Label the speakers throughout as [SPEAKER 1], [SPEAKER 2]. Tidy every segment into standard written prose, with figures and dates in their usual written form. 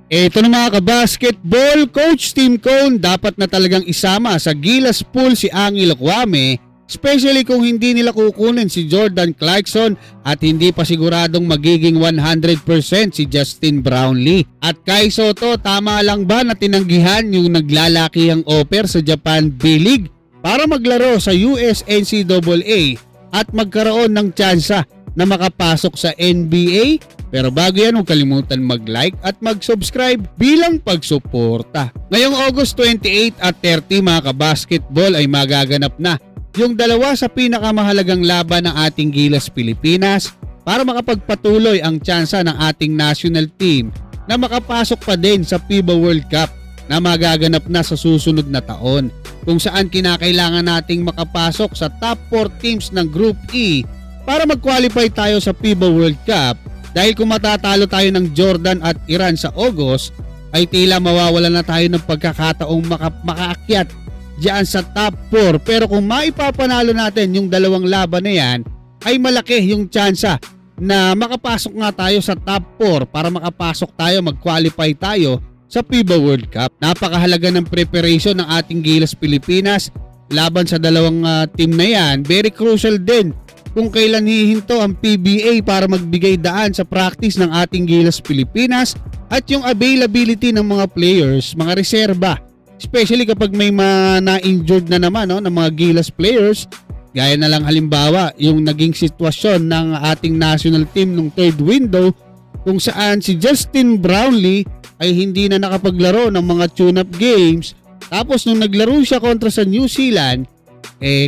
[SPEAKER 1] Ito na mga kabasketball, Coach Tim Cone dapat na talagang isama sa Gilas pool si Angelo Kwame, especially kung hindi nila kukunin si Jordan Clarkson at hindi pa siguradong magiging 100% si Justin Brownlee. At Kai Sotto, tama lang ba na tinanggihan yung naglalakihang offer sa Japan B-League para maglaro sa US NCAA at magkaroon ng tsansa na makapasok sa NBA? Pero bago yan, huwag kalimutan mag-like at mag-subscribe bilang pagsuporta. Ngayong August 28 at 30 mga kabasketball ay magaganap na yung dalawa sa pinakamahalagang laban ng ating Gilas Pilipinas para makapagpatuloy ang tsansa ng ating national team na makapasok pa din sa FIBA World Cup na magaganap na sa susunod na taon, kung saan kinakailangan nating makapasok sa top 4 teams ng Group E para mag-qualify tayo sa FIBA World Cup. Dahil kung matatalo tayo ng Jordan at Iran sa August, ay tila mawawala na tayo ng pagkakataong makaakyat diyan sa top 4. Pero kung maipapanalo natin yung dalawang laban na yan, ay malaki yung tsansa na makapasok nga tayo sa top 4 para makapasok tayo, mag-qualify tayo sa FIBA World Cup. Napakahalaga ng preparation ng ating Gilas Pilipinas laban sa dalawang team na yan. Very crucial din kung kailan hihinto ang PBA para magbigay daan sa practice ng ating Gilas Pilipinas at yung availability ng mga players, mga reserba. Especially kapag may na-injured na naman ng mga Gilas players, gaya na lang halimbawa yung naging sitwasyon ng ating national team nung third window kung saan si Justin Brownlee ay hindi na nakapaglaro ng mga tune-up games. Tapos nung naglaro siya kontra sa New Zealand,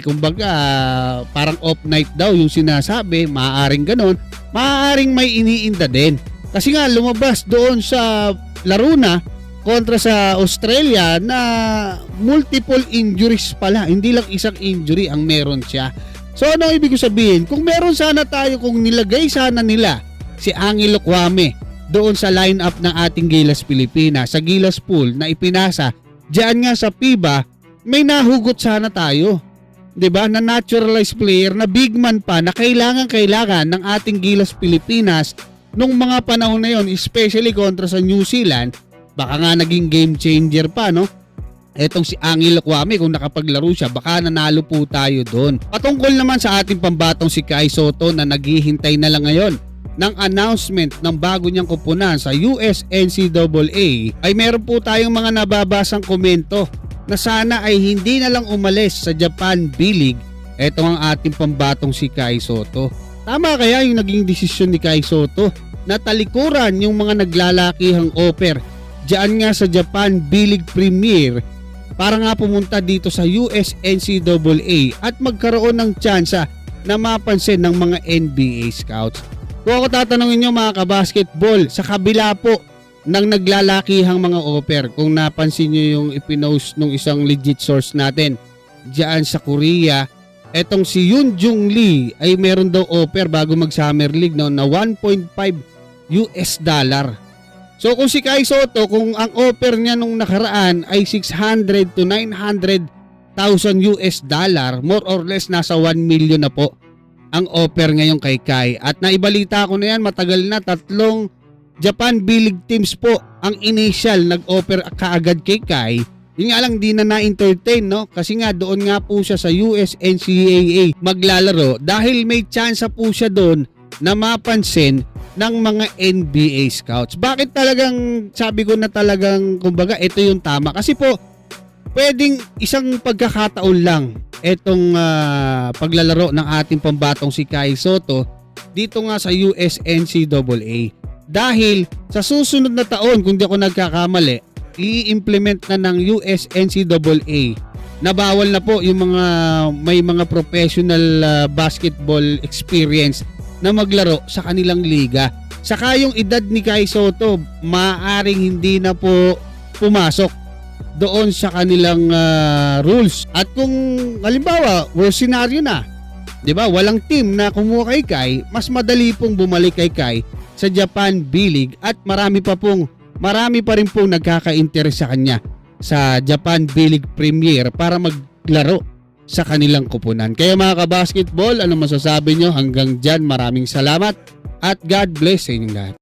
[SPEAKER 1] kumbaga parang off night daw yung sinasabi, maaaring ganon, maaaring may iniinda din. Kasi nga lumabas doon sa laro na kontra sa Australia na multiple injuries pala, hindi lang isang injury ang meron siya. So ano ibig sabihin? Kung meron sana tayo, kung nilagay sana nila si Angelo Kwame doon sa lineup ng ating Gilas Pilipinas sa Gilas pool na ipinasa diyan nga sa FIBA, may nahugot sana tayo. 'Di ba? Na naturalized player na big man pa na kailangan ng ating Gilas Pilipinas nung mga panahon na yon, especially kontra sa New Zealand. Baka nga naging game changer pa, no? Etong si Angelo Kwame, kung nakapaglaro siya, baka nanalo po tayo doon. Patungkol naman sa ating pambatong si Kai Sotto na naghihintay na lang ngayon ng announcement ng bago niyang kupunan sa US NCAA, ay meron po tayong mga nababasang komento na sana ay hindi na lang umalis sa Japan B-League. Ito ang ating pambatong si Kai Sotto. Tama kaya yung naging desisyon ni Kai Sotto na talikuran yung mga naglalakihang offer diyan nga sa Japan B-League Premier para nga pumunta dito sa US NCAA at magkaroon ng tsansa na mapansin ng mga NBA scouts? Kung ako tatanungin nyo mga kabasketball, sa kabila po ng naglalakihang mga offer, kung napansin nyo yung ipinost ng isang legit source natin diyan sa Korea, etong si Yoon Jung Lee ay meron daw offer bago mag Summer League na $1.5. So kung si Kai Sotto, kung ang offer niya nung nakaraan ay 600 to 900,000 more or less nasa 1 million na po ang offer ngayon kay Kai. At naibalita ko na yan, matagal na, 3 Japan B-League teams po ang initial nag-offer kaagad kay Kai. Yun nga lang, di na na-entertain, no? Kasi nga doon nga po siya sa US NCAA maglalaro dahil may chance po siya doon na mapansin ng mga NBA scouts. Bakit talagang sabi ko na talagang kumbaga ito yung tama? Kasi po pwedeng isang pagkakataon lang itong paglalaro ng ating pambatong si Kai Sotto dito nga sa US NCAA. Dahil sa susunod na taon, kung di ako nagkakamali, i-implement na ng US NCAA na bawal na po yung mga may mga professional basketball experience na maglaro sa kanilang liga. Saka yung edad ni Kai Sotto, maaaring hindi na po pumasok doon sa kanilang rules. At kung halimbawa, worst scenario na, 'di ba? Walang team na kumuha kay Kai, mas madali pong bumalik kay Kai sa Japan B-League at marami pa rin pong nagkaka-interest sa kanya sa Japan B-League Premier para maglaro sa kanilang kupunan. Kaya mga kabasketball, ano masasabi nyo? Hanggang dyan, maraming salamat at God bless sa inyong lahat.